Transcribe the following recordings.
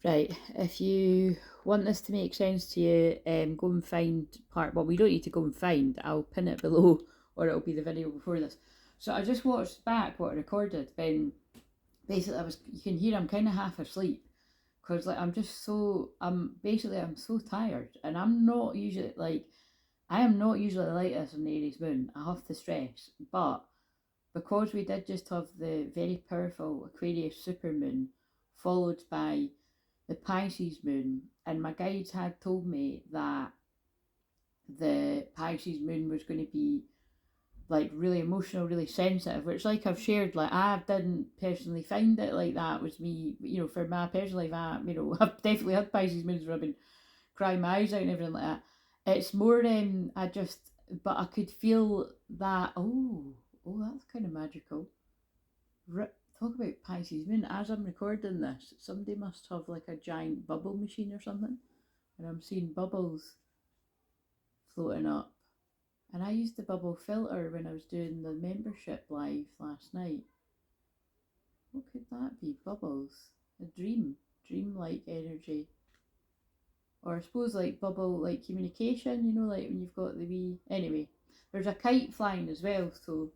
Right, if you want this to make sense to you, go and find part. Well, we don't need to go and find. I'll pin it below, or it'll be the video before this. So I just watched back what I recorded. When basically you can hear I'm kind of half asleep because like I'm so tired, and I'm not usually like I am not usually like this on the Aries moon. I have to stress, but because we did just have the very powerful Aquarius supermoon followed by the Pisces moon, and my guides had told me that the Pisces moon was going to be like really emotional, really sensitive, which like I've shared, like I didn't personally find it like that was me, for my personal life, I've definitely had Pisces moons where I've been crying my eyes out and everything like that. It's more but I could feel that, that's kind of magical. Talk about Pisces moon. As I'm recording this, somebody must have like a giant bubble machine or something, and I'm seeing bubbles floating up. And I used the bubble filter when I was doing the membership live last night. What could that be? Bubbles. A dream-like energy. Or I suppose like bubble, like communication, like when you've got the wee... Anyway, there's a kite flying as well, so...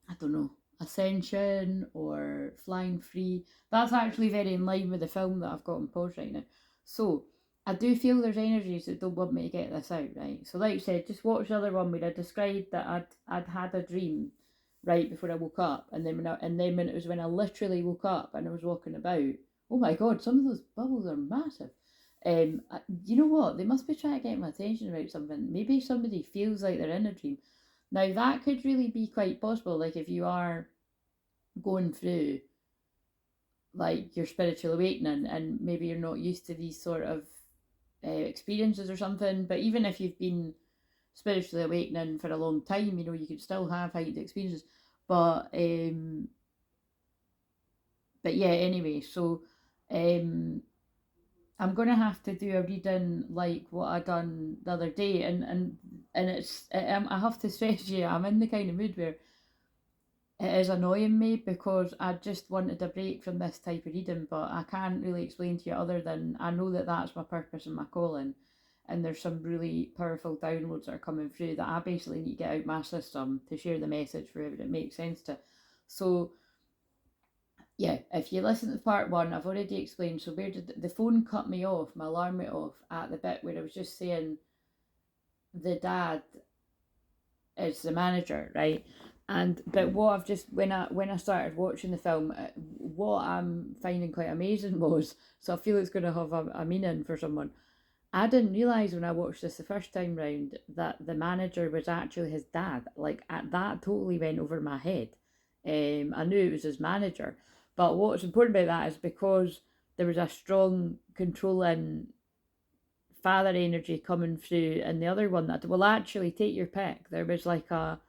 I don't know, Ascension or Flying Free. That's actually very in line with the film that I've got on pause right now. So I do feel there's energies that don't want me to get this out, right? So like I said, just watch the other one where I described that I'd had a dream right before I woke up, and then when it was when I literally woke up and I was walking about. Oh my god, some of those bubbles are massive. You know what? They must be trying to get my attention about something. Maybe somebody feels like they're in a dream. Now that could really be quite possible, like if you are going through like your spiritual awakening and maybe you're not used to these sort of experiences or something. But even if you've been spiritually awakening for a long time, you could still have heightened experiences. But yeah, anyway, so I'm gonna have to do a reading like what I done the other day, and I have to stress you, I'm in the kind of mood where it is annoying me because I just wanted a break from this type of reading, but I can't really explain to you other than I know that that's my purpose and my calling, and there's some really powerful downloads that are coming through that I basically need to get out my system to share the message for whoever it makes sense to. So yeah, if you listen to part one, I've already explained. So where did the phone cut me off? My alarm went off at the bit where I was just saying the dad is the manager, right? But what I've just when I started watching the film, what I'm finding quite amazing was, so I feel it's going to have a meaning for someone. I didn't realise when I watched this the first time round that the manager was actually his dad. Like that totally went over my head. I knew it was his manager, but what's important about that is because there was a strong controlling father energy coming through, and the other one that will actually take your pick. There was a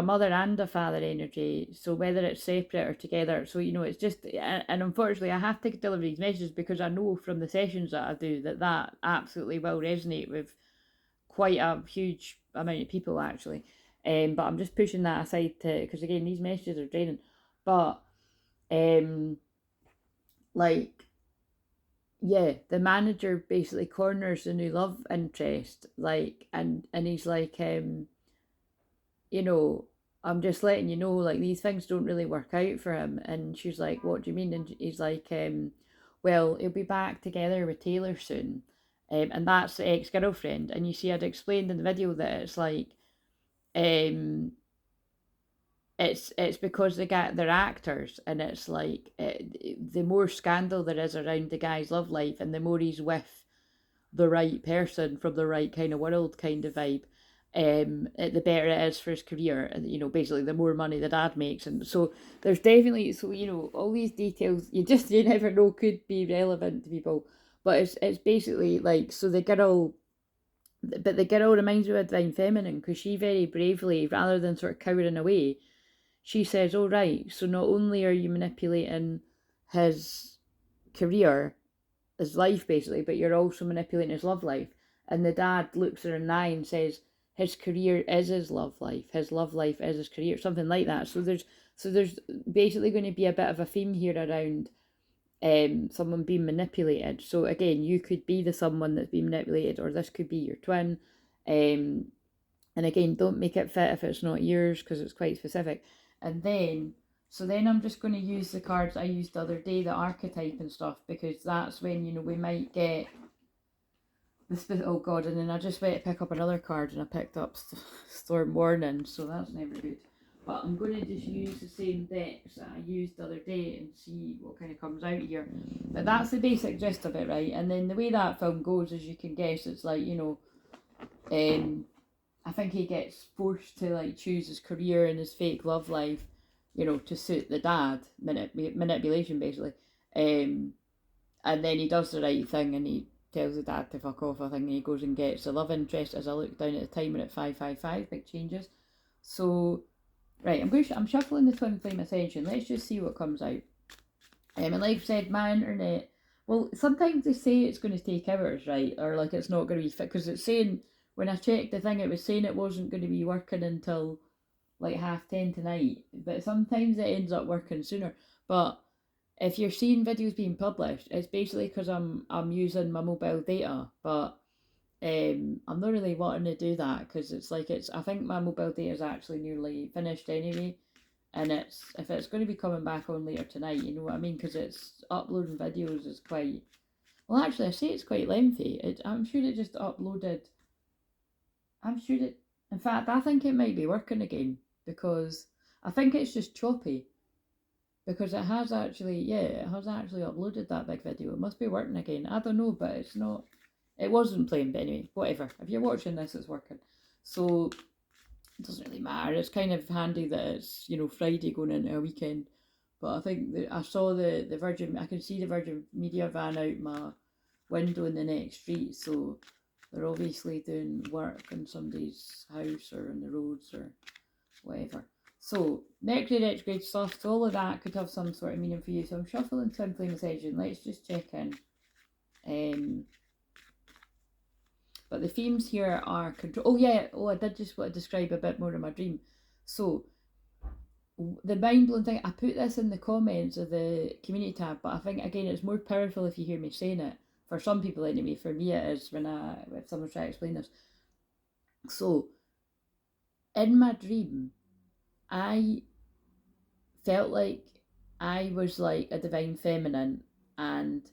mother and a father energy, so whether it's separate or together, so it's just, and unfortunately I have to deliver these messages because I know from the sessions that I do that absolutely will resonate with quite a huge amount of people actually. But I'm just pushing that aside because again these messages are draining. But like yeah, the manager basically corners the new love interest, like, and he's like, I'm just letting you know, like, these things don't really work out for him. And she's like, what do you mean? And he's like, well, he'll be back together with Taylor soon. And that's the ex-girlfriend. And you see, I'd explained in the video that it's like, um, it's because they're actors, and it's like the more scandal there is around the guy's love life, and the more he's with the right person from the right kind of world kind of vibe, the better it is for his career. And basically the more money the dad makes. And so there's definitely, so all these details you never know could be relevant to people. But it's basically like, so the girl reminds me of a divine feminine, because she very bravely, rather than sort of cowering away, she says, oh right, so not only are you manipulating his career, his life basically, but you're also manipulating his love life. And the dad looks her in the eye and says his career is his love life is his career, something like that. So So there's basically going to be a bit of a theme here around someone being manipulated. So again, you could be the someone that's being manipulated, or this could be your twin. And again, don't make it fit if it's not yours, because it's quite specific. And then, so then I'm just going to use the cards I used the other day, the archetype and stuff, because that's when, you know, we might get the oh god, and then I just went to pick up another card and I picked up Storm Warning, so that's never good. But I'm going to just use the same decks that I used the other day and see what kind of comes out here. But that's the basic gist of it, right? And then the way that film goes, as you can guess, it's like, you know, I think he gets forced to like choose his career and his fake love life, you know, to suit the dad, manipulation basically. And then he does the right thing and he tells the dad to fuck off, I think, and he goes and gets the love interest. As I look down at the timer at 5:55, big changes. So, right, I'm shuffling the Twinflame Ascension. Let's just see what comes out. And like I said, my internet, well, sometimes they say it's going to take hours, right? Or like it's not going to be fit, because it's saying, when I checked the thing, it was saying it wasn't going to be working until like 10:30 tonight. But sometimes it ends up working sooner. But if you're seeing videos being published, it's basically because I'm using my mobile data. But I'm not really wanting to do that, because it's like I think my mobile data is actually nearly finished anyway. And if it's going to be coming back on later tonight, you know what I mean? Because it's uploading videos is quite, well, actually I say it's quite lengthy. I'm sure it just uploaded, in fact, I think it might be working again, because I think it's just choppy. Because it has actually uploaded that big video. It must be working again. I don't know, but it's not, it wasn't playing, but anyway, whatever. If you're watching this, it's working. So, it doesn't really matter. It's kind of handy that it's, you know, Friday going into a weekend. But I think I saw the Virgin, I can see the Virgin Media van out my window in the next street, so they're obviously doing work in somebody's house or on the roads or whatever. So, Mercury retrograde stuff, so all of that could have some sort of meaning for you. So I'm shuffling Twinflame Ascension. Let's just check in. But the themes here are control. Oh yeah, I did just want to describe a bit more of my dream. So, the mind-blowing thing, I put this in the comments of the community tab, but I think, again, it's more powerful if you hear me saying it. For some people anyway, for me it is if someone's trying to explain this. So, in my dream, I felt like I was like a divine feminine, and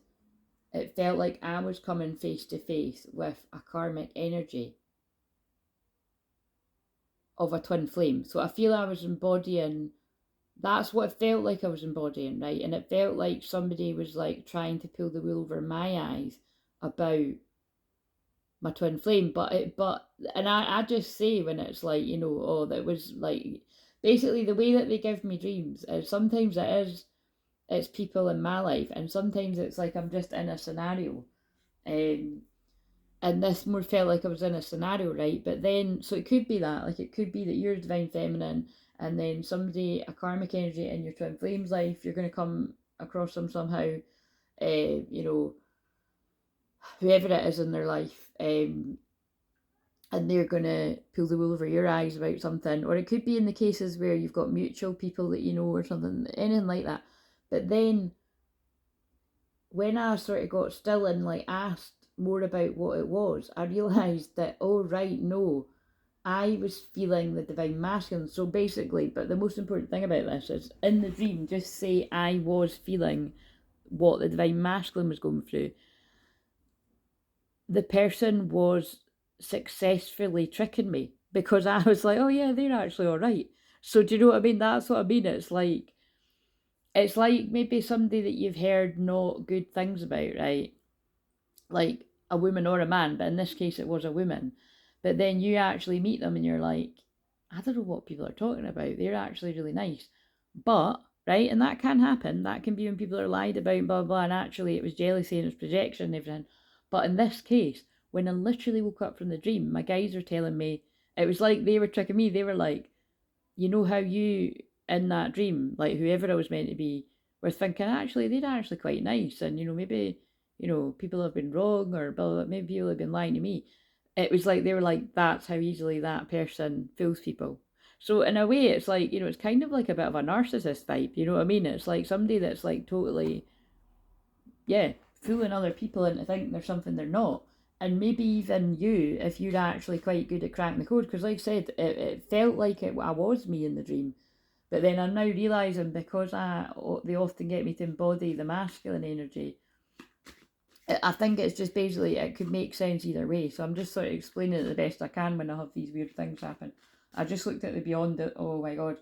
it felt like I was coming face to face with a karmic energy of a twin flame. So I feel I was embodying, that's what it felt like I was embodying, right? And it felt like somebody was like trying to pull the wool over my eyes about my twin flame. And I just say, when it's like, you know, oh, that was like, basically the way that they give me dreams is sometimes it's people in my life, and sometimes it's like I'm just in a scenario. And this more felt like I was in a scenario, right? But then, so it could be that, like it could be that you're divine feminine, and then somebody, a karmic energy in your twin flame's life, you're going to come across them somehow, you know, whoever it is in their life, and they're going to pull the wool over your eyes about something. Or it could be in the cases where you've got mutual people that you know or something, anything like that. But then, when I sort of got still and like asked more about what it was, I realised that, oh right, no, I was feeling the divine masculine. So basically, but the most important thing about this is, in the dream, just say I was feeling what the divine masculine was going through. The person was successfully tricking me, because I was like, oh yeah, they're actually all right. So do you know what I mean? That's what I mean. It's like maybe somebody that you've heard not good things about, right? Like a woman or a man, but in this case it was a woman. But then you actually meet them and you're like, I don't know what people are talking about. They're actually really nice. But, right, and that can happen. That can be when people are lied about, blah, blah, and actually it was jealousy and it was projection and everything. But in this case, when I literally woke up from the dream, my guys were telling me, it was like they were tricking me. They were like, you know how you, in that dream, like whoever I was meant to be, were thinking, actually, they're actually quite nice. And, you know, maybe, you know, people have been wrong, or blah, blah, maybe people have been lying to me. It was like, they were like, that's how easily that person fools people. So in a way, it's like, you know, it's kind of like a bit of a narcissist vibe, you know what I mean? It's like somebody that's like totally, yeah, fooling other people into thinking there's something they're not. And maybe even you, if you're actually quite good at cracking the code, because like I said, it felt like I was me in the dream. But then I'm now realising, because they often get me to embody the masculine energy, I think it's just basically, it could make sense either way. So I'm just sort of explaining it the best I can when I have these weird things happen. I just looked at the beyond it. Oh my god.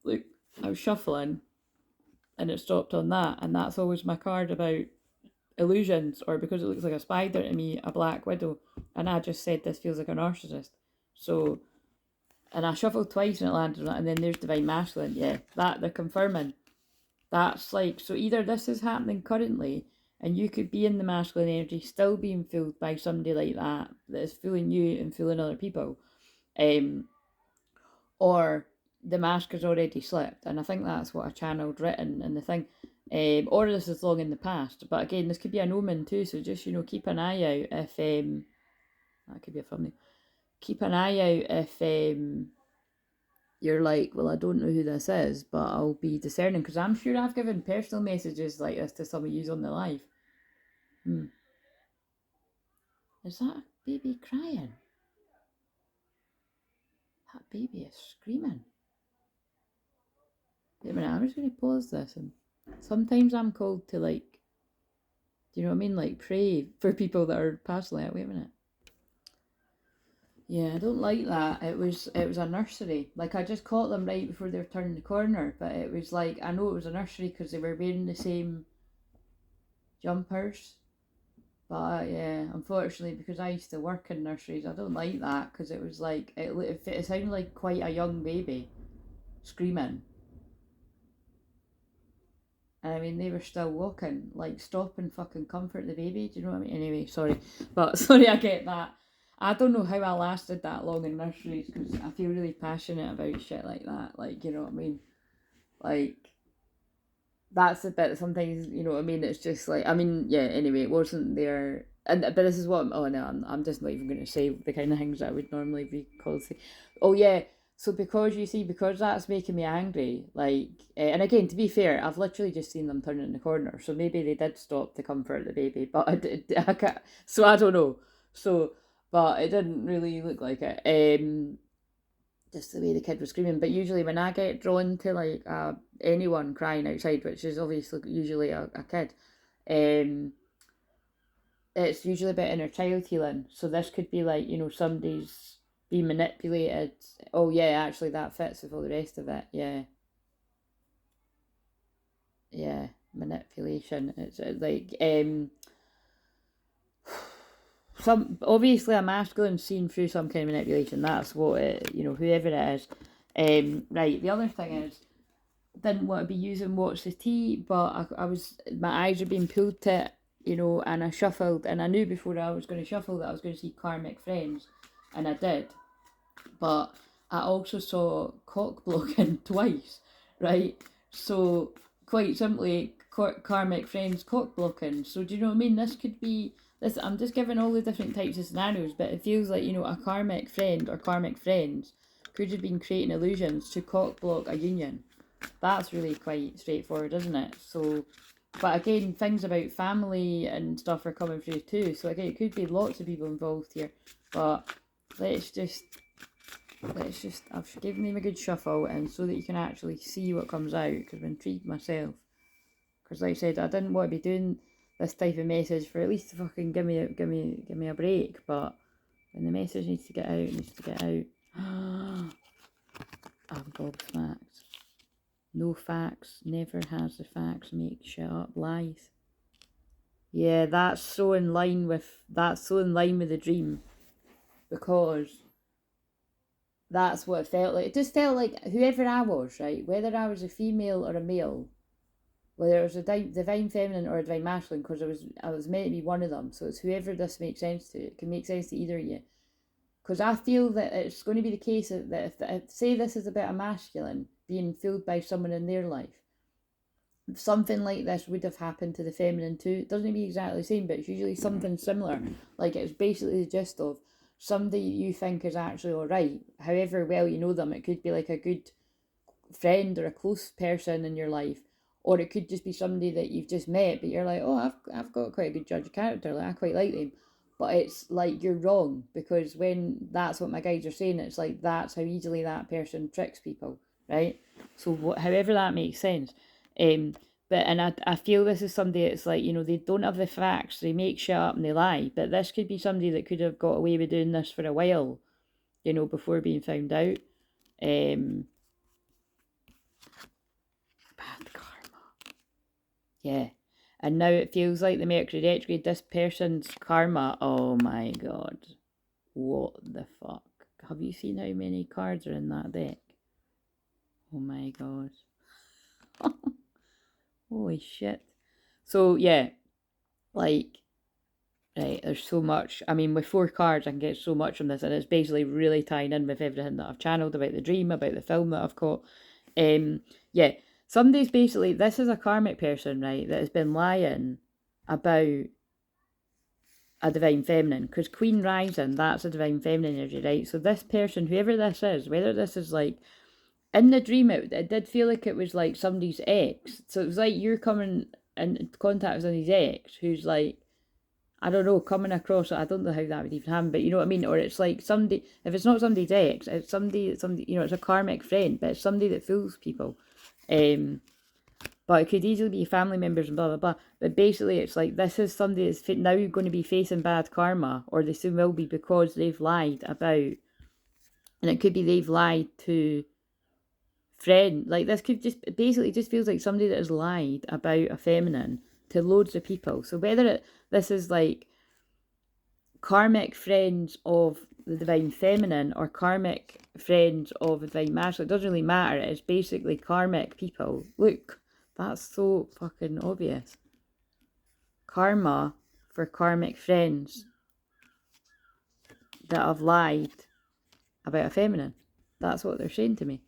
Look, I was shuffling and it stopped on that. And that's always my card about illusions, or because it looks like a spider to me, a black widow. And I just said this feels like a narcissist. So, and I shuffled twice and it landed on that. And then there's divine masculine. Yeah, that they're confirming. That's like, so either this is happening currently and you could be in the masculine energy still being fooled by somebody like that is fooling you and fooling other people, or the mask has already slipped. And I think that's what I channeled written in the thing, or this is long in the past. But again, this could be an omen too, so just, you know, keep an eye out if that could be a thumbnail. Keep an eye out if you're like, well, I don't know who this is, but I'll be discerning, because I'm sure I've given personal messages like this to some of you on the live. Is that a baby crying? That baby is screaming. Wait a minute, I'm just going to pause this. And sometimes I'm called to, like, do you know what I mean? Like, pray for people that are passing out. Wait a minute. Yeah, I don't like that. It was a nursery. Like, I just caught them right before they were turning the corner, but it was like, I know it was a nursery because they were wearing the same jumpers. But yeah, unfortunately, because I used to work in nurseries, I don't like that, because it was like, it sounded like quite a young baby screaming. And I mean, they were still walking. Like, stop and fucking comfort the baby. Do you know what I mean? Anyway, sorry. But sorry, I get that. I don't know how I lasted that long in nurseries, because I feel really passionate about shit like that. Like, you know what I mean? Like, that's the bit that sometimes, you know what I mean? It's just like, I mean, yeah, anyway, it wasn't there. And but this is what, oh no, I'm just not even going to say the kind of things that I would normally be called to. Oh yeah, so because you see, because that's making me angry, like, and again, to be fair, I've literally just seen them turn in the corner, so maybe they did stop to comfort the baby, but I can't, so I don't know. So, but it didn't really look like it. Just the way the kid was screaming. But usually when I get drawn to, like, anyone crying outside, which is obviously usually a kid, it's usually about inner child healing. So this could be like, you know, somebody's being manipulated. Oh yeah, actually that fits with all the rest of it. Yeah. Yeah, manipulation. It's like, some, obviously a masculine seen through some kind of manipulation. That's what it, you know, whoever it is. Right, the other thing is, didn't want to be using What's the Tea, but I was, my eyes were being pulled to it, you know, and I shuffled, and I knew before I was going to shuffle that I was going to see Karmic Friends, and I did. But I also saw cock blocking twice, right? So quite simply, Karmic Friends cock blocking. So do you know what I mean? This could be this. I'm just giving all the different types of scenarios, but it feels like, you know, a karmic friend or karmic friends could have been creating illusions to cock block a union. That's really quite straightforward, isn't it? So, but again, things about family and stuff are coming through too. So again, it could be lots of people involved here. But let's just, I've given them a good shuffle, and so that you can actually see what comes out, because I'm intrigued myself. Because like I said, I didn't want to be doing this type of message for at least to fucking give me a break. But when the message needs to get out, it needs to get out. I'm gobsmacked. No facts, never has the facts, make shit up, lies. Yeah, that's so in line with the dream, because that's what it felt like. It just felt like whoever I was, right, whether I was a female or a male, whether it was a divine feminine or a divine masculine, because I was meant to be one of them. So it's whoever this makes sense to. It can make sense to either of you. Because I feel that it's going to be the case that if say this is about a masculine being fooled by someone in their life, something like this would have happened to the feminine too. It doesn't be exactly the same, but it's usually something similar. Like, it's basically the gist of, somebody you think is actually alright, however well you know them. It could be like a good friend or a close person in your life, or it could just be somebody that you've just met, but you're like, oh, I've got quite a good judge of character, like I quite like them. But it's like you're wrong, because when that's what my guides are saying, it's like that's how easily that person tricks people, right? So however that makes sense. But and I feel this is somebody that's like, you know, they don't have the facts, they make shit up and they lie. But this could be somebody that could have got away with doing this for a while, you know, before being found out. Bad karma. Yeah. And now it feels like the Mercury retrograde, this person's karma, oh my god. What the fuck? Have you seen how many cards are in that deck? Oh my god. Holy shit. So yeah, like, right, there's so much. I mean, with 4 cards, I can get so much from this, and it's basically really tying in with everything that I've channeled about the dream, about the film that I've got. Yeah, somebody's basically, this is a karmic person, right, that has been lying about a divine feminine, because Queen Rising, that's a divine feminine energy, right? So this person, whoever this is, whether this is like, in the dream, it did feel like it was like somebody's ex. So it was like you're coming in contact with somebody's ex, who's like, I don't know, coming across, I don't know how that would even happen, but you know what I mean? Or it's like somebody, if it's not somebody's ex, it's somebody, you know, it's a karmic friend, but it's somebody that fools people. But it could easily be family members and blah, blah, blah. But basically, it's like, this is somebody that's now going to be facing bad karma, or they soon will be, because they've lied about, and it could be they've lied to friend. Like, this could just, basically just feels like somebody that has lied about a feminine to loads of people. So whether this is like karmic friends of the divine feminine or karmic friends of the divine masculine, it doesn't really matter. It's basically karmic people. Look, that's so fucking obvious. Karma for karmic friends that have lied about a feminine. That's what they're saying to me.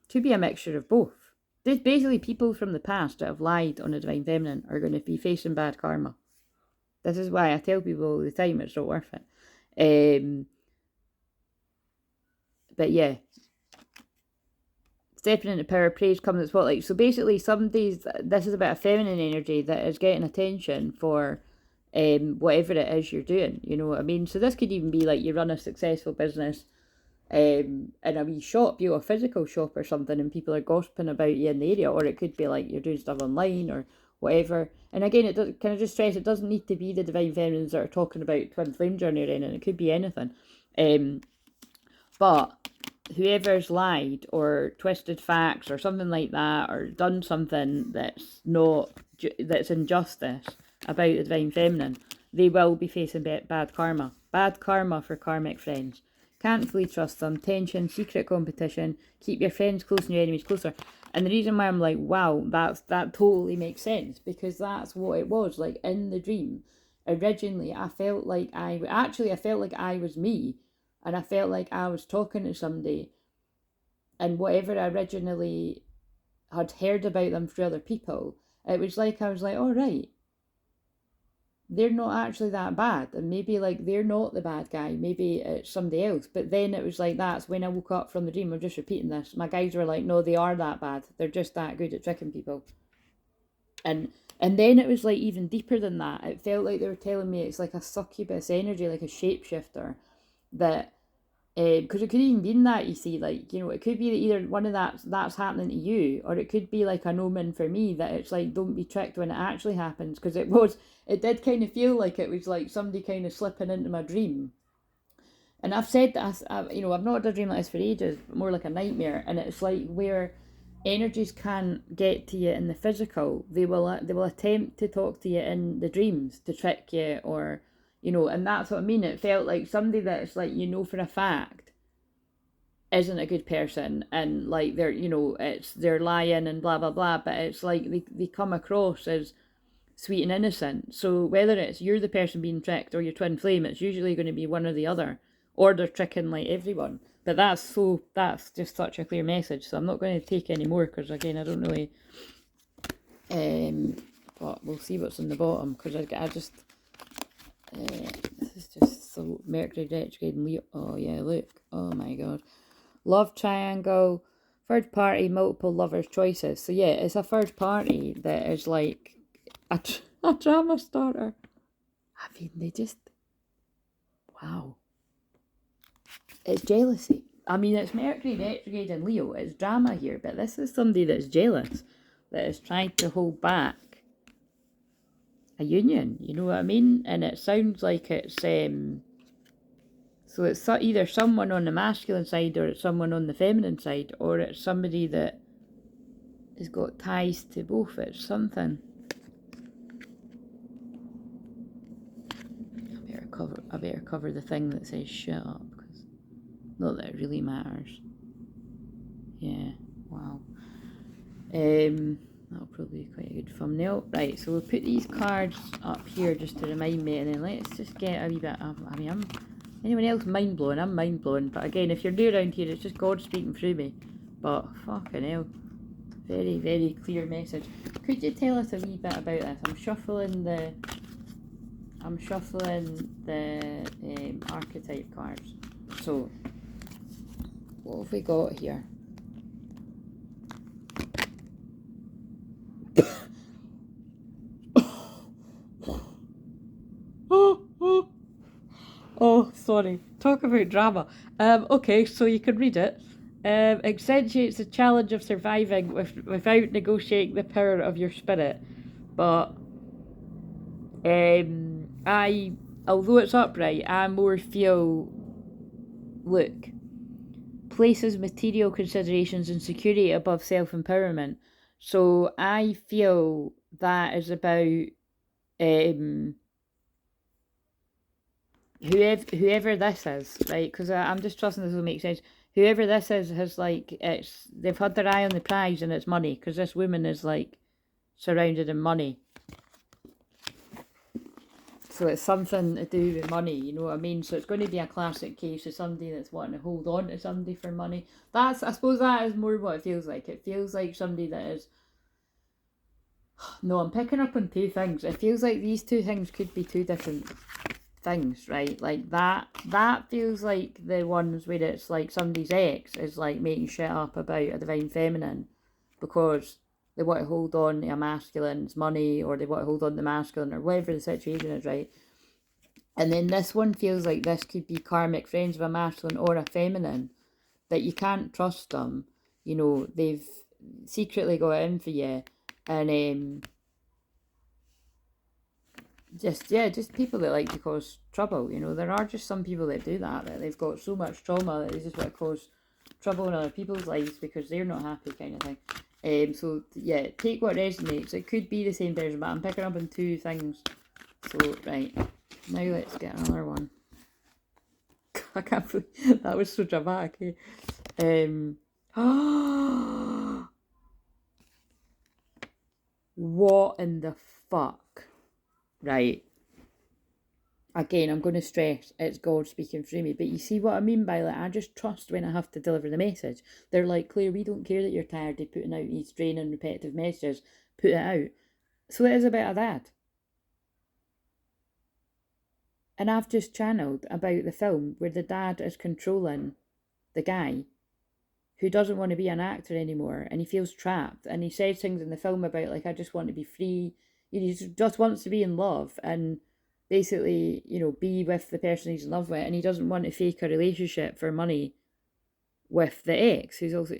Could be a mixture of both. There's basically people from the past that have lied on a divine feminine are going to be facing bad karma. This is why I tell people all the time it's not worth it. But yeah, stepping into power, praise, come in the spotlight. So basically, this is about a feminine energy that is getting attention for whatever it is you're doing. You know what I mean? So this could even be like you run a successful business in a wee shop, you know, a physical shop or something, and people are gossiping about you in the area, or it could be like you're doing stuff online or whatever. And again, it does, can I just stress, it doesn't need to be the divine feminines that are talking about twin flame journey or anything. It could be anything. But whoever's lied or twisted facts or something like that, or done something that's injustice about the divine feminine, they will be facing bad karma. Bad karma for karmic friends. Can't fully trust them. Tension, secret competition. Keep your friends close and your enemies closer. And the reason why I'm like, wow, that totally makes sense, because that's what it was. Like in the dream, originally, I felt like I was me, and I felt like I was talking to somebody, and whatever I originally had heard about them through other people, it was like I was like, all right, they're not actually that bad, and maybe like they're not the bad guy, maybe it's somebody else. But then it was like, that's when I woke up from the dream. I'm just repeating this, my guides were like, no, they are that bad, they're just that good at tricking people. And then it was like even deeper than that. It felt like they were telling me it's like a succubus energy, like a shapeshifter, that because it could even be in that, you see, like, you know, it could be that either one of that's happening to you, or it could be like an omen for me, that it's like, don't be tricked when it actually happens. Because it did kind of feel like it was like somebody kind of slipping into my dream. And I've said that, you know, I've not had a dream like this for ages, more like a nightmare. And it's like where energies can't get to you in the physical, they will attempt to talk to you in the dreams to trick you, or, you know. And that's what I mean. It felt like somebody that's like, you know, for a fact isn't a good person, and like they're, you know, they're lying and blah blah blah, but it's like they come across as sweet and innocent. So whether it's you're the person being tricked or your twin flame, it's usually going to be one or the other, or they're tricking like everyone. But that's just such a clear message, so I'm not going to take any more, because again, I don't really but we'll see what's in the bottom, because I just, This is just so Mercury retrograde and Leo. Oh yeah, look. Oh my god. Love triangle, third party, multiple lovers' choices. So yeah, it's a third party that is like a drama starter. I mean, they just, wow. It's jealousy. I mean, it's Mercury retrograde and Leo. It's drama here, but this is somebody that's jealous, that is trying to hold back a union. You know what I mean? And it sounds like it's so it's either someone on the masculine side, or it's someone on the feminine side, or it's somebody that has got ties to both. It's something. I better cover the thing that says shut up, because not that it really matters. Yeah, wow. That'll probably be quite a good thumbnail. Right, so we'll put these cards up here just to remind me, and then let's just get a wee bit of, I mean, anyone else mind blowing? I'm mind blowing, but again, if you're new around here, it's just God speaking through me. But fucking hell, very, very clear message. Could you tell us a wee bit about this? I'm shuffling the archetype cards. So, what have we got here? Oh, sorry. Talk about drama. Okay, so you can read it. Accentuates the challenge of surviving without negotiating the power of your spirit. But although it's upright, I more feel, look, places material considerations and security above self-empowerment. So I feel that is about whoever this is, right? Because I'm just trusting this will make sense. Whoever this is has like, they've had their eye on the prize, and it's money, because this woman is like surrounded in money. So it's something to do with money, you know what I mean? So it's going to be a classic case of somebody that's wanting to hold on to somebody for money. I suppose that is more what it feels like. It feels like somebody that is, no, I'm picking up on two things. It feels like these two things could be two different things, right? Like that feels like the ones where it's like somebody's ex is like making shit up about a divine feminine because they want to hold on to a masculine's money, or they want to hold on to masculine, or whatever the situation is, right? And then this one feels like this could be karmic friends of a masculine or a feminine, that you can't trust them. You know, they've secretly got in for you, and just people that like to cause trouble. You know, there are just some people that do that they've got so much trauma that they just want to cause trouble in other people's lives because they're not happy, kind of thing. So yeah, take what resonates. It could be the same person, but I'm picking up on two things. So right, now let's get another one. I can't believe that was so dramatic. What in the fuck? Right. Again, I'm going to stress it's God speaking through me. But you see what I mean by, like, I just trust when I have to deliver the message. They're like, Claire, we don't care that you're tired of putting out these draining, repetitive messages. Put it out. So it is about a dad. And I've just channeled about the film where the dad is controlling the guy who doesn't want to be an actor anymore, and he feels trapped, and he says things in the film about, like, I just want to be free. He just wants to be in love and basically, you know, be with the person he's in love with, and he doesn't want to fake a relationship for money with the ex, who's also...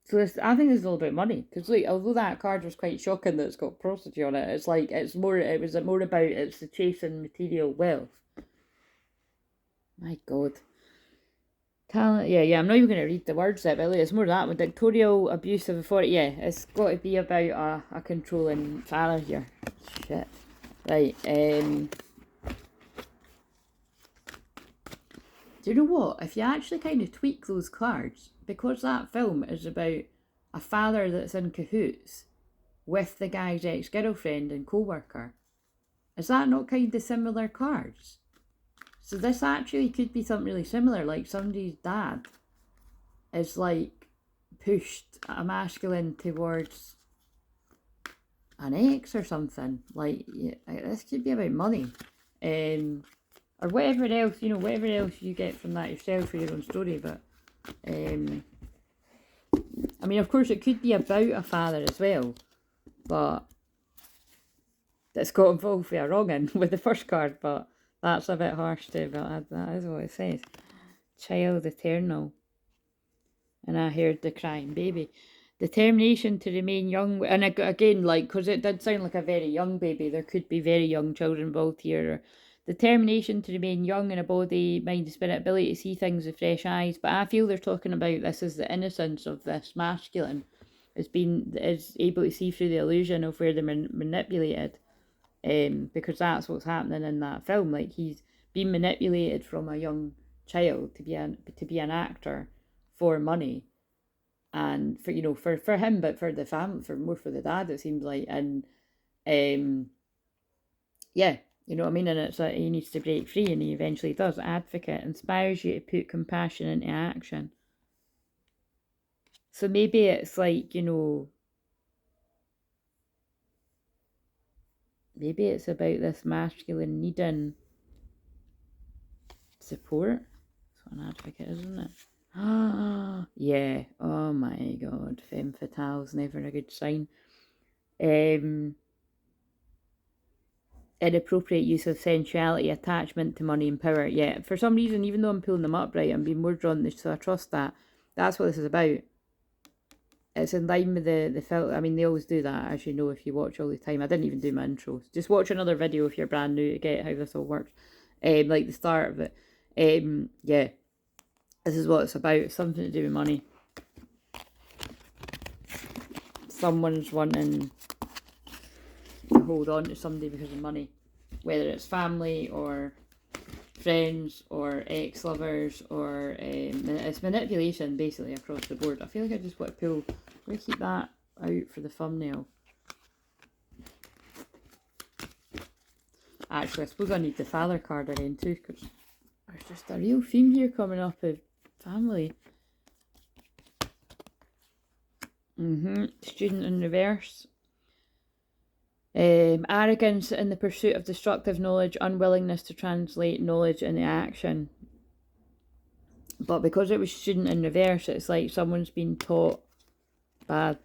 So I think it's all about money, because like, although that card was quite shocking that it's got prostitute on it, it's like, it was more about, it's the chasing material wealth. My God. Talent, yeah, I'm not even going to read the words there, but it's more that one. Dictatorial, abusive authority, yeah, it's got to be about a controlling father here. Shit. Right, do you know what? If you actually kind of tweak those cards, because that film is about a father that's in cahoots with the guy's ex-girlfriend and co-worker, is that not kind of similar cards? So this actually could be something really similar, like somebody's dad is like pushed a masculine towards an ex or something. Like, yeah, this could be about money. or whatever else, you know, whatever else you get from that yourself for your own story. But I mean, of course, it could be about a father as well, but that's got involved with a wronging with the first card. But that's a bit harsh too. But that is what it says. Child eternal. And I heard the crying baby. Determination to remain young. And again, like, because it did sound like a very young baby. There could be very young children involved here. Or determination to remain young in a body, mind, and spirit. Ability to see things with fresh eyes. But I feel they're talking about this as the innocence of this masculine. Is able to see through the illusion of where they're manipulated. Because that's what's happening in that film. Like, he's being manipulated from a young child to be an actor for money, and for, you know, for him, but for the family, for the dad, it seems like. And yeah, you know what I mean. And it's he needs to break free, and he eventually does. Advocate inspires you to put compassion into action. So maybe it's like, you know, maybe it's about this masculine needing support. That's what an advocate is, isn't it? Yeah. Oh my god. Femme fatale's never a good sign. Inappropriate use of sensuality, attachment to money and power. Yeah. For some reason, even though I'm pulling them up right, I'm being more drawn to, so I trust that. That's what this is about. It's in line with the film. I mean, they always do that, as you know, if you watch all the time. I didn't even do my intros. Just watch another video if you're brand new to get how this all works. Like the start of it. Yeah. This is what it's about. It's something to do with money. Someone's wanting to hold on to somebody because of money. Whether it's family or friends or ex-lovers or it's manipulation basically across the board. I feel like I just want to pull. I'm going to keep that out for the thumbnail. Actually, I suppose I need the father card again too, because there's just a real theme here coming up of family. Student in reverse. Arrogance in the pursuit of destructive knowledge, unwillingness to translate knowledge into action. But because it was student in reverse, it's like someone's been taught bad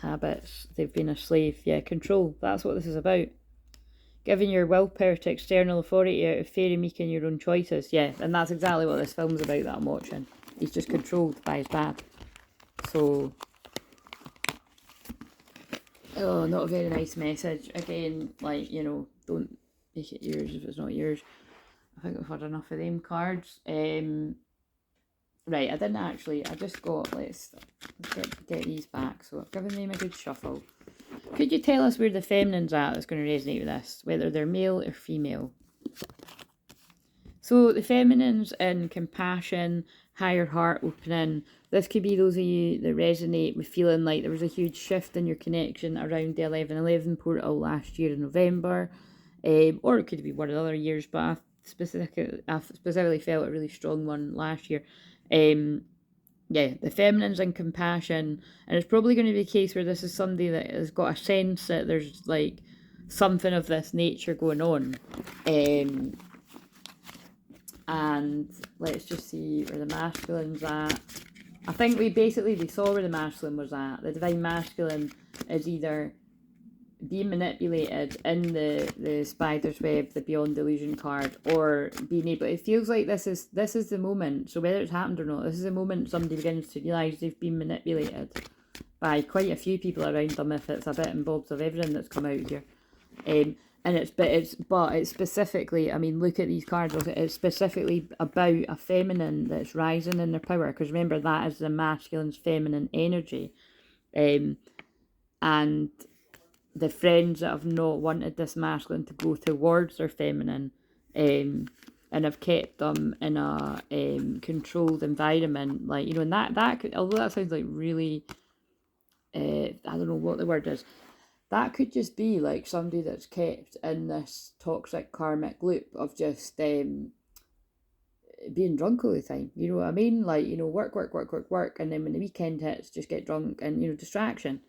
habits. They've been a slave. Yeah, control. That's what this is about. Giving your willpower to external authority out of fear of making your own choices. Yeah, and that's exactly what this film's about that I'm watching. He's just controlled by his dad. So, oh, not a very nice message. Again, like, you know, don't make it yours if it's not yours. I think I've had enough of them cards. Right, I didn't actually. I just got, let's get these back. So I've given them a good shuffle. Could you tell us where the feminine's at that's going to resonate with this? Whether they're male or female. So the feminine's in compassion, higher heart opening. This could be those of you that resonate with feeling like there was a huge shift in your connection around the 11/11 portal last year in November. Or it could be one of the other years, but I specifically felt a really strong one last year. Yeah, the feminine's in compassion, and it's probably going to be a case where this is somebody that has got a sense that there's like something of this nature going on. And let's just see where the masculine's at. I think we saw where the masculine was at. The divine masculine is either being manipulated in the spider's web, the beyond illusion card, or being able, it feels like this is the moment. So whether it's happened or not, this is the moment somebody begins to realise they've been manipulated by quite a few people around them, if it's a bit and bobs of everything that's come out here. And it's specifically, I mean, look at these cards, it's specifically about a feminine that's rising in their power, because remember, that is the masculine's feminine energy. And the friends that have not wanted this masculine to go towards their feminine, and have kept them in a controlled environment, like, you know, and that could, although that sounds like really, I don't know what the word is, that could just be like somebody that's kept in this toxic karmic loop of just being drunk all the time. You know what I mean? Like, you know, work, and then when the weekend hits, just get drunk and, you know, distraction.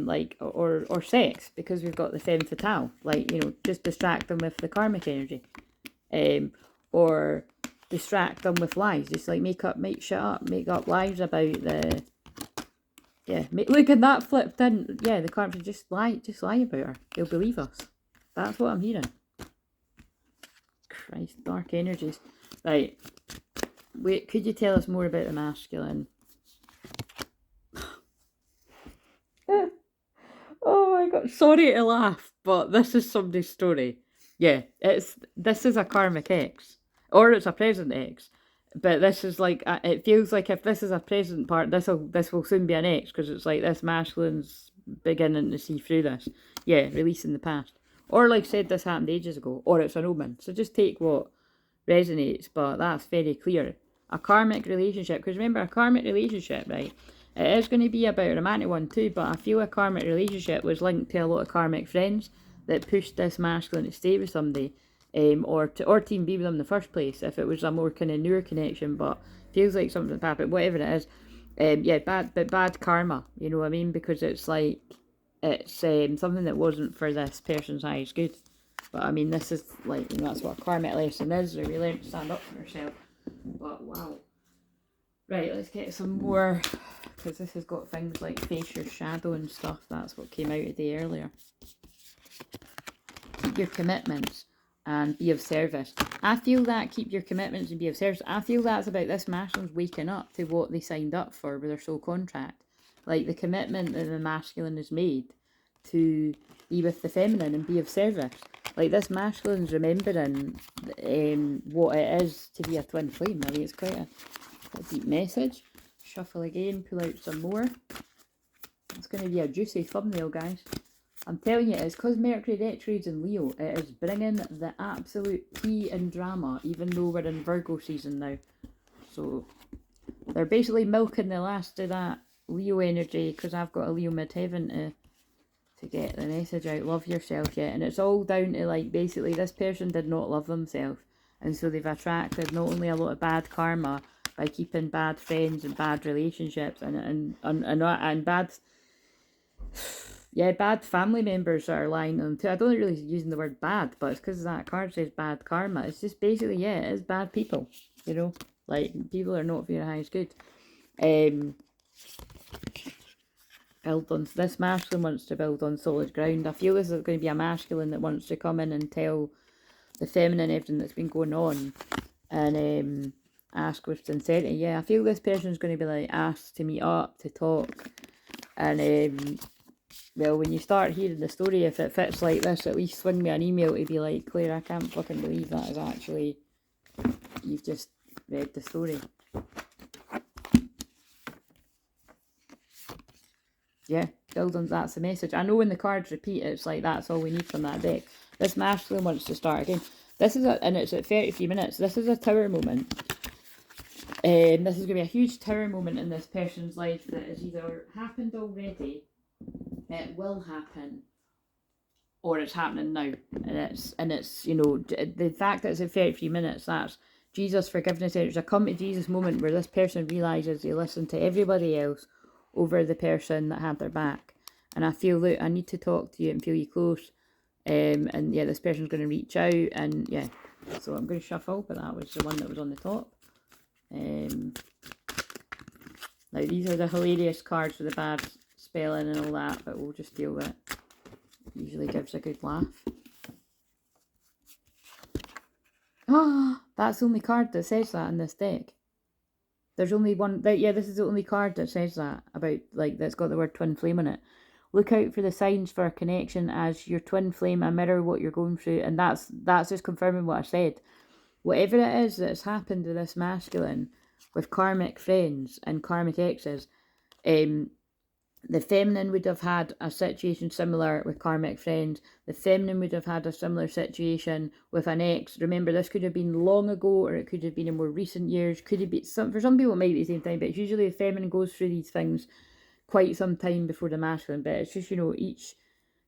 like, or sex, because we've got the femme fatale, like, you know, just distract them with the karmic energy, or distract them with lies, just like make up lies about the, yeah, look at that flipped in, yeah, the karmic, just lie about her, they'll believe us. That's what I'm hearing. Christ, dark energies. Right, wait, could you tell us more about the masculine? Oh my god, sorry to laugh, but this is somebody's story. Yeah, this is a karmic ex, or it's a present ex, but this is like, it feels like if this is a present part, this will soon be an ex, because it's like this masculine's beginning to see through this. Yeah, releasing the past, or like I said, this happened ages ago, or it's an omen. So just take what resonates, but that's very clear. A karmic relationship, because remember, a karmic relationship, right? It is going to be about a romantic one too, but I feel a karmic relationship was linked to a lot of karmic friends that pushed this masculine to stay with somebody, or to even be with them in the first place, if it was a more kind of newer connection. But feels like something happened, whatever it is. Yeah, bad karma, you know what I mean? Because it's like, it's something that wasn't for this person's highest good. But I mean, this is like, you know, that's what a karmic lesson is. They really learn to stand up for yourself. But wow. Right, let's get some more, because this has got things like face your shadow and stuff. That's what came out today earlier. Keep your commitments and be of service. I feel that keep your commitments and be of service. I feel that's about this masculine's waking up to what they signed up for with their soul contract. Like the commitment that the masculine has made to be with the feminine and be of service. Like this masculine's remembering what it is to be a twin flame. I mean, it's quite a deep message. Shuffle again, pull out some more. It's going to be a juicy thumbnail, guys. I'm telling you, it's because Mercury retrogrades in Leo. It is bringing the absolute tea and drama, even though we're in Virgo season now. So they're basically milking the last of that Leo energy, because I've got a Leo midheaven to get the message out. Love yourself, yeah. And it's all down to, like, basically this person did not love themselves, and so they've attracted not only a lot of bad karma by keeping bad friends and bad relationships and bad, yeah, bad family members that are lying on them too. I don't really using the word bad, but it's because that card says bad karma. It's just basically, yeah, it is bad people, you know, like people are not for your highest good. Build on, this masculine wants to build on solid ground. I feel this is going to be a masculine that wants to come in and tell the feminine everything that's been going on, and ask with sincerity. Yeah, I feel this person's going to be like asked to meet up, to talk, and well, when you start hearing the story, if it fits like this, at least swing me an email to be like, Claire, I can't fucking believe that is actually, you've just read the story. Yeah, build on, that's the message. I know when the cards repeat, it's like that's all we need from that deck. This masculine wants to start again. This is and it's at 33 minutes. This is a tower moment. This is going to be a huge tower moment in this person's life that has either happened already, it will happen, or it's happening now. And it's you know, the fact that it's at 33 minutes, that's Jesus forgiveness. It's a come to Jesus moment where this person realises they listened to everybody else over the person that had their back. And I feel that I need to talk to you and feel you close. And yeah, this person's going to reach out, and yeah, so I'm going to shuffle, but that was the one that was on the top. Now these are the hilarious cards with the bad spelling and all that, but we'll just feel that usually gives a good laugh. Ah, that's the only card that says that in this deck. There's only one, yeah, this is the only card that says that, about, like, that's got the word twin flame in it. Look out for the signs for a connection as your twin flame, a mirror what you're going through. And that's just confirming what I said. Whatever it is that's happened to this masculine with karmic friends and karmic exes, the feminine would have had a situation similar with karmic friends. The feminine would have had a similar situation with an ex. Remember, this could have been long ago, or it could have been in more recent years. Could have been for some people it might be the same time, but it's usually the feminine goes through these things quite some time before the masculine. But it's just, you know, each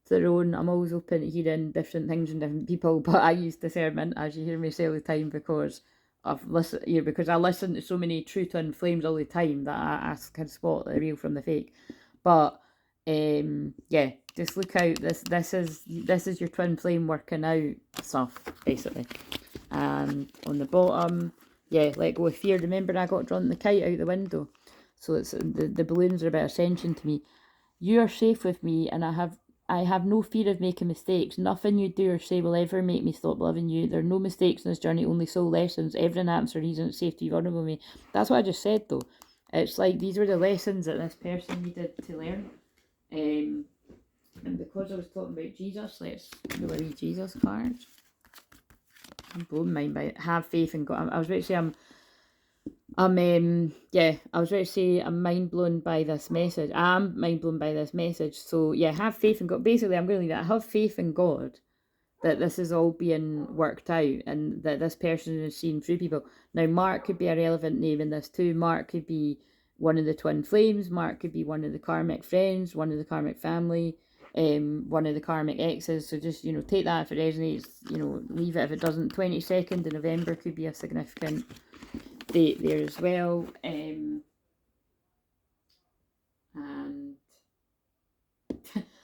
to their own. I'm always open to hearing different things from different people, but I use discernment, as you hear me say all the time, because I've listened, you know, because I listen to so many true twin flames all the time that I can spot the real from the fake. But Yeah, just look out. This is your twin flame working out stuff, basically. And on the bottom, yeah, let go of fear. Remember, I got drawn the kite out the window, so it's the balloons are about ascension to me. You are safe with me, and I have no fear of making mistakes. Nothing you do or say will ever make me stop loving you. There are no mistakes in this journey, only soul lessons. Everything happens for a reason. It's safe to be vulnerable with me. That's what I just said, though. It's like these were the lessons that this person needed to learn. And because I was talking about Jesus, let's do a wee Jesus card. I'm blown mind by it. Have faith in God. I was about to say yeah, I was ready to say I'm mind blown by this message. I'm mind blown by this message. So yeah, have faith in God. Basically, I'm going to leave that. Have faith in God that this is all being worked out and that this person is seeing through people. Now, Mark could be a relevant name in this too. Mark could be one of the twin flames. Mark could be one of the karmic friends, one of the karmic family, one of the karmic exes. So just, take that if it resonates, leave it if it doesn't. 22nd of November could be a significant date there as well. And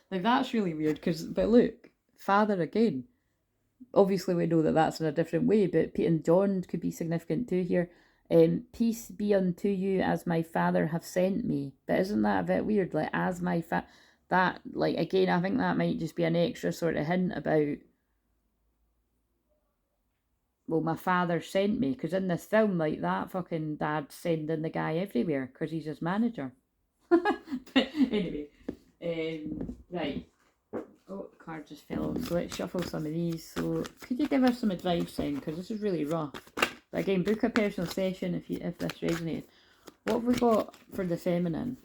like that's really weird but look, Father again. Obviously we know that that's in a different way, but Pete and John could be significant too here. Peace be unto you as my Father have sent me. But isn't that a bit weird? Like, as my that, like, again, I think that might just be an extra sort of hint about, well, my father sent me. Because in this film, like, that fucking dad's sending the guy everywhere because he's his manager. But anyway, right. Oh, the card just fell off. So let's shuffle some of these. So could you give us some advice then? Because this is really rough. But again, book a personal session if this resonates. What have we got for the feminine?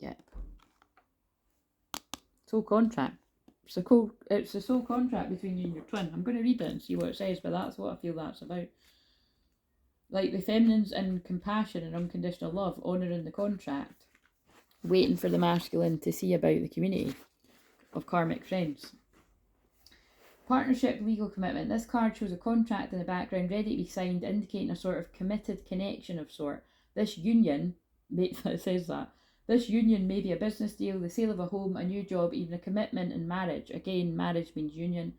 Yep. Soul contract. It's a soul contract between you and your twin. I'm going to read it and see what it says, but that's what I feel that's about. Like the feminine's in compassion and unconditional love, honouring the contract, waiting for the masculine to see about the community of karmic friends. Partnership, legal commitment. This card shows a contract in the background ready to be signed, indicating a sort of committed connection of sort. This union, it says that, this union may be a business deal, the sale of a home, a new job, even a commitment in marriage. Again, marriage means union.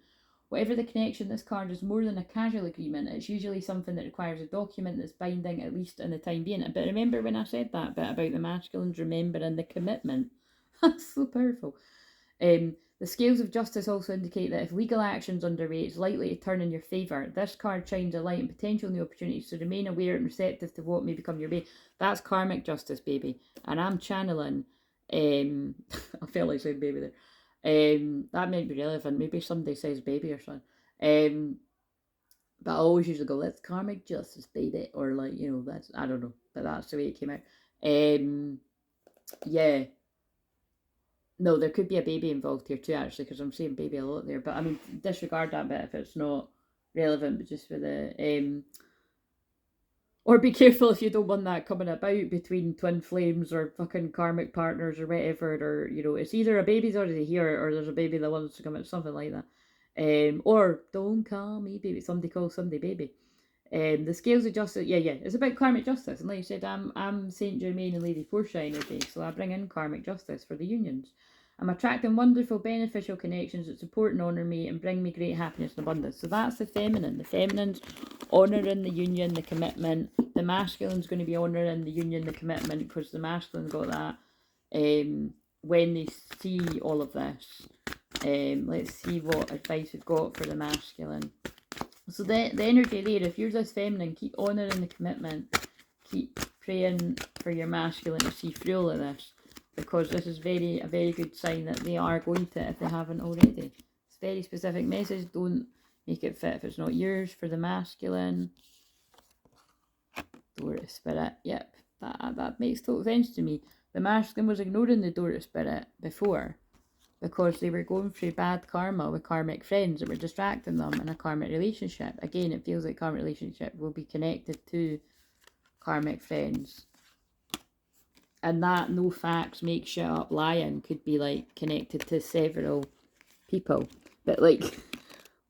Whatever the connection, this card is more than a casual agreement. It's usually something that requires a document that's binding, at least in the time being. But remember when I said that bit about the masculines remembering the commitment? That's so powerful. The scales of justice also indicate that if legal action's underway, it's likely to turn in your favour. This card shines a light on potential new opportunities, so remain aware and receptive to what may become your way. That's karmic justice, baby. And I'm channeling, I felt like saying baby there. That might be relevant. Maybe somebody says baby or something. But I always usually go, that's karmic justice, baby. Or like, that's, I don't know. But that's the way it came out. Yeah. No, there could be a baby involved here too, actually, because I'm saying baby a lot there. But I mean, disregard that bit if it's not relevant, but just for the... Or be careful if you don't want that coming about between twin flames or fucking karmic partners or whatever. Or, it's either a baby's already here or there's a baby that wants to come out, something like that. Or don't call me baby, somebody calls somebody baby. The scales of justice, yeah, it's about karmic justice. And like you said, I'm Saint Germain and Lady Portia energy, so I bring in karmic justice for the unions. I'm attracting wonderful, beneficial connections that support and honour me and bring me great happiness and abundance. So that's the feminine. The feminine's honouring the union, the commitment. The masculine's going to be honouring the union, the commitment, because the masculine got that. When they see all of this, let's see what advice we've got for the masculine. So the energy there, if you're this feminine, keep honouring the commitment. Keep praying for your masculine to see through all of this. Because this is a very good sign that they are going to, if they haven't already. It's a very specific message. Don't make it fit if it's not yours. For the masculine, door to spirit. Yep, that makes total sense to me. The masculine was ignoring the door to spirit before because they were going through bad karma with karmic friends that were distracting them in a karmic relationship. Again, it feels like karmic relationship will be connected to karmic friends. And that no facts, make shit up lying could be like connected to several people. But like,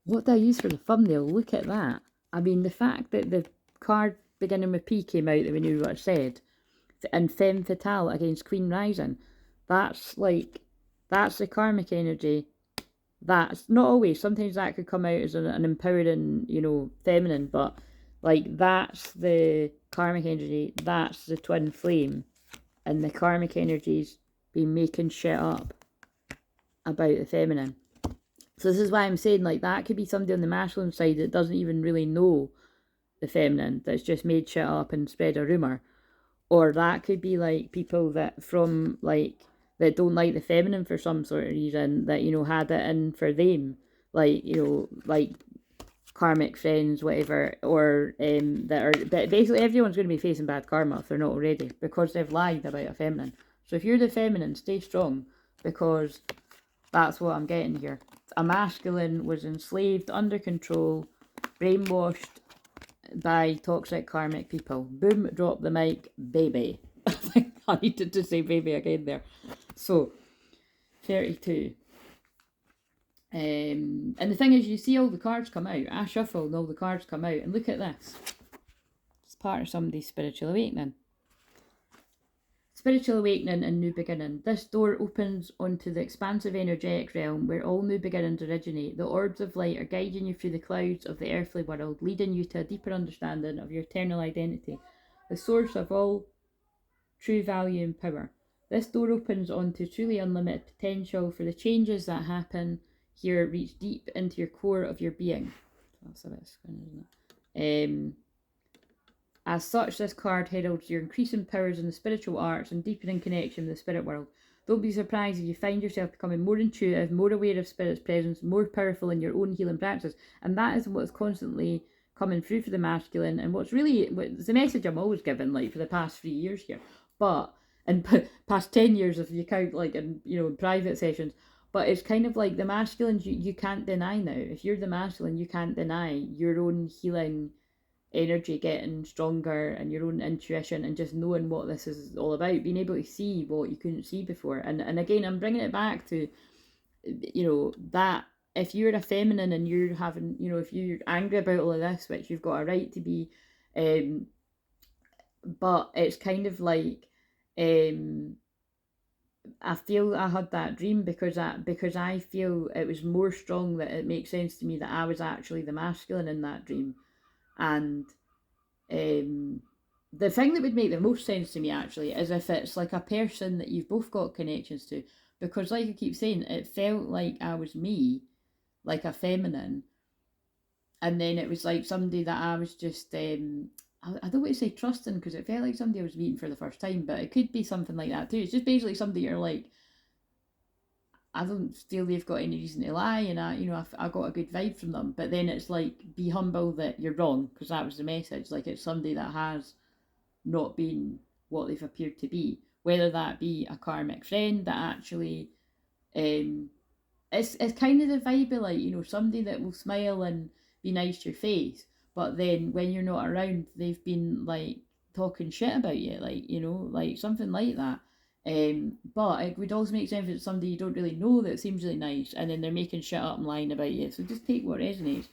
what do I use for the thumbnail? Look at that. I mean, the fact that the card beginning with P came out that we knew what it said. and femme fatale against queen rising. That's like, that's the karmic energy. That's not always, sometimes that could come out as an empowering, you know, feminine, but like that's the karmic energy, that's the twin flame, and the karmic energy's been making shit up about the feminine. So this is why I'm saying, like, that could be somebody on the masculine side that doesn't even really know the feminine, that's just made shit up and spread a rumour. Or that could be like people that from like that don't like the feminine for some sort of reason, that, you know, had it in for them, like, you know, like karmic friends, whatever, or that are, but basically everyone's going to be facing bad karma if they're not already, because they've lied about a feminine. So if you're the feminine, stay strong, because that's what I'm getting here. A masculine was enslaved, under control, brainwashed by toxic karmic people. Boom, drop the mic, baby. I needed to say baby again there. So 32. And the thing is, you see all the cards come out. I shuffle and all the cards come out, and look at this. It's part of somebody's spiritual awakening. Spiritual awakening and new beginning. This door opens onto the expansive energetic realm where all new beginnings originate. The orbs of light are guiding you through the clouds of the earthly world, leading you to a deeper understanding of your eternal identity, the source of all true value and power. This door opens onto truly unlimited potential, for the changes that happen here reach deep into your core of your being. That's a bit squint, isn't it? As such, this card heralds your increasing powers in the spiritual arts and deepening connection with the spirit world. Don't be surprised if you find yourself becoming more intuitive, more aware of spirit's presence, more powerful in your own healing practice. And that is what's constantly coming through for the masculine, and what's really, it's the message I'm always given, like, for the past 3 years here. But, and past 10 years if you count, like, in, you know, in private sessions. But it's kind of like the masculines, you can't deny now. If you're the masculine, you can't deny your own healing energy getting stronger, and your own intuition, and just knowing what this is all about, being able to see what you couldn't see before. And again, I'm bringing it back to, you know, that if you're a feminine and you're having, you know, if you're angry about all of this, which you've got a right to be, but it's kind of like, I feel I had that dream because I feel it was more strong, that it makes sense to me that I was actually the masculine in that dream. And the thing that would make the most sense to me actually is if it's like a person that you've both got connections to, because like I keep saying, it felt like I was me, like a feminine, and then it was like somebody that I was just I don't want to say trusting, because it felt like somebody I was meeting for the first time, but it could be something like that too. It's just basically somebody you're like, I don't feel they've got any reason to lie, and I got a good vibe from them. But then it's like, be humble that you're wrong, because that was the message. Like, it's somebody that has not been what they've appeared to be, whether that be a karmic friend that actually, it's kind of the vibe of, like, you know, somebody that will smile and be nice to your face, but then when you're not around, they've been like talking shit about you, like, you know, like something like that. But it would also make sense if it's somebody you don't really know that seems really nice, and then they're making shit up and lying about you. So just take what resonates.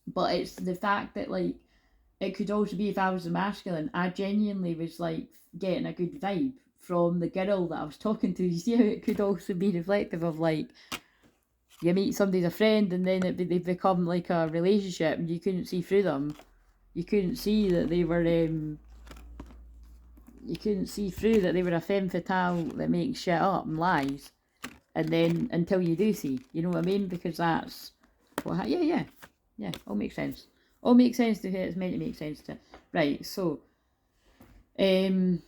But it's the fact that, like, it could also be, if I was a masculine, I genuinely was like getting a good vibe from the girl that I was talking to. You see how it could also be reflective of, like, you meet somebody as a friend and then they become like a relationship, and you couldn't see through them. You couldn't see that they were you couldn't see through that they were a femme fatale that makes shit up and lies, and then until you do see, you know what I mean? Because that's what yeah, all makes sense. All makes sense to who it's meant to make sense to. Right, so the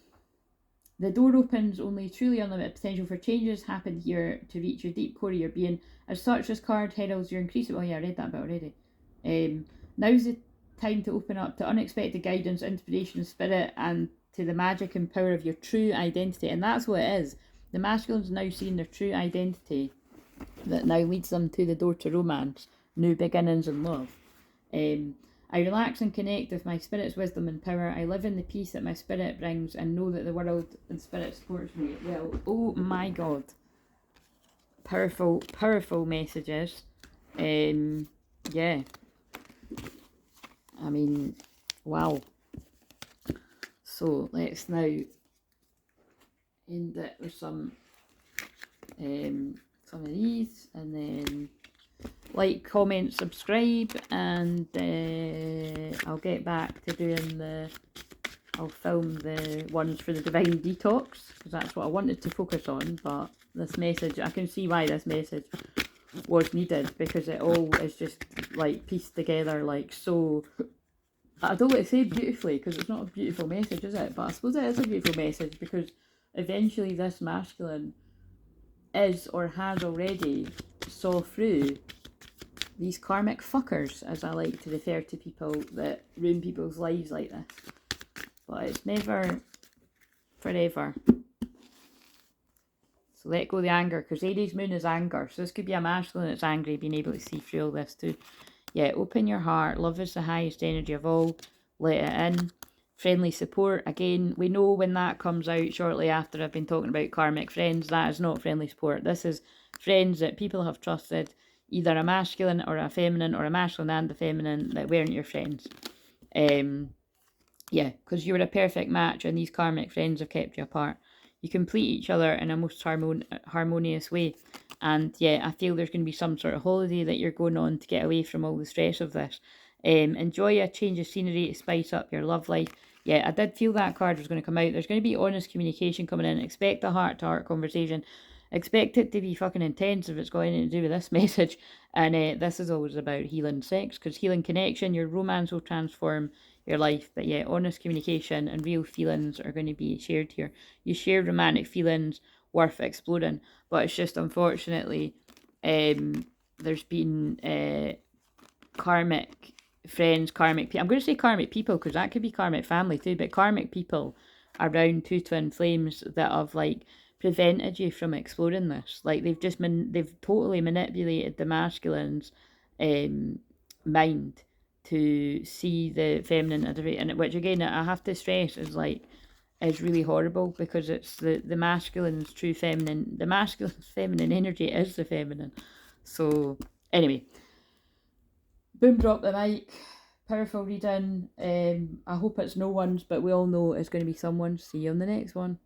door opens, only truly unlimited potential for changes happen here to reach your deep core of your being. As such, this card heralds your increasing, oh yeah, I read that bit already. Now's the time to open up to unexpected guidance, inspiration, spirit, and to the magic and power of your true identity. And that's what it is. The masculine's now seeing their true identity that now leads them to the door to romance, new beginnings, and love. I relax and connect with my spirit's wisdom and power. I live in the peace that my spirit brings, and know that the world and spirit supports me well. Oh my god. Powerful, powerful messages. Yeah. I mean, wow. So let's now end it with some of these, and then like, comment, subscribe, and I'll get back to doing I'll film the ones for the Divine Detox, because that's what I wanted to focus on, but this message, I can see why this message was needed, because it all is just like pieced together, like, so, I don't want to say beautifully, because it's not a beautiful message, is it? But I suppose it is a beautiful message, because eventually this masculine is, or has already, saw through these karmic fuckers, as I like to refer to people that ruin people's lives like this. But it's never forever. So let go of the anger, because Aries moon is anger. So this could be a masculine that's angry, being able to see through all this too. Yeah, open your heart. Love is the highest energy of all. Let it in. Friendly support. Again, we know when that comes out shortly after I've been talking about karmic friends, that is not friendly support. This is friends that people have trusted, either a masculine or a feminine, or a masculine and a feminine, that weren't your friends. Yeah, because you were a perfect match and these karmic friends have kept you apart. You complete each other in a most harmonious way. And yeah, I feel there's going to be some sort of holiday that you're going on to get away from all the stress of this. Enjoy a change of scenery to spice up your love life. Yeah, I did feel that card was going to come out. There's going to be honest communication coming in. Expect a heart-to-heart conversation. Expect it to be fucking intense if it's got anything to do with this message. And this is always about healing sex, because healing connection, your romance will transform your life. But yeah, honest communication and real feelings are going to be shared here. You share romantic feelings worth exploring, but it's just unfortunately there's been karmic friends, karmic people. I'm going to say karmic people because that could be karmic family too, but karmic people around two twin flames that have like prevented you from exploring this. Like they've just they've totally manipulated the masculine's mind to see the feminine and which again I have to stress is like is really horrible, because it's the masculine's true feminine, the masculine's feminine energy is the feminine. So anyway, boom, drop the mic. Powerful reading. I hope it's no one's, but we all know it's going to be someone's. See you on the next one.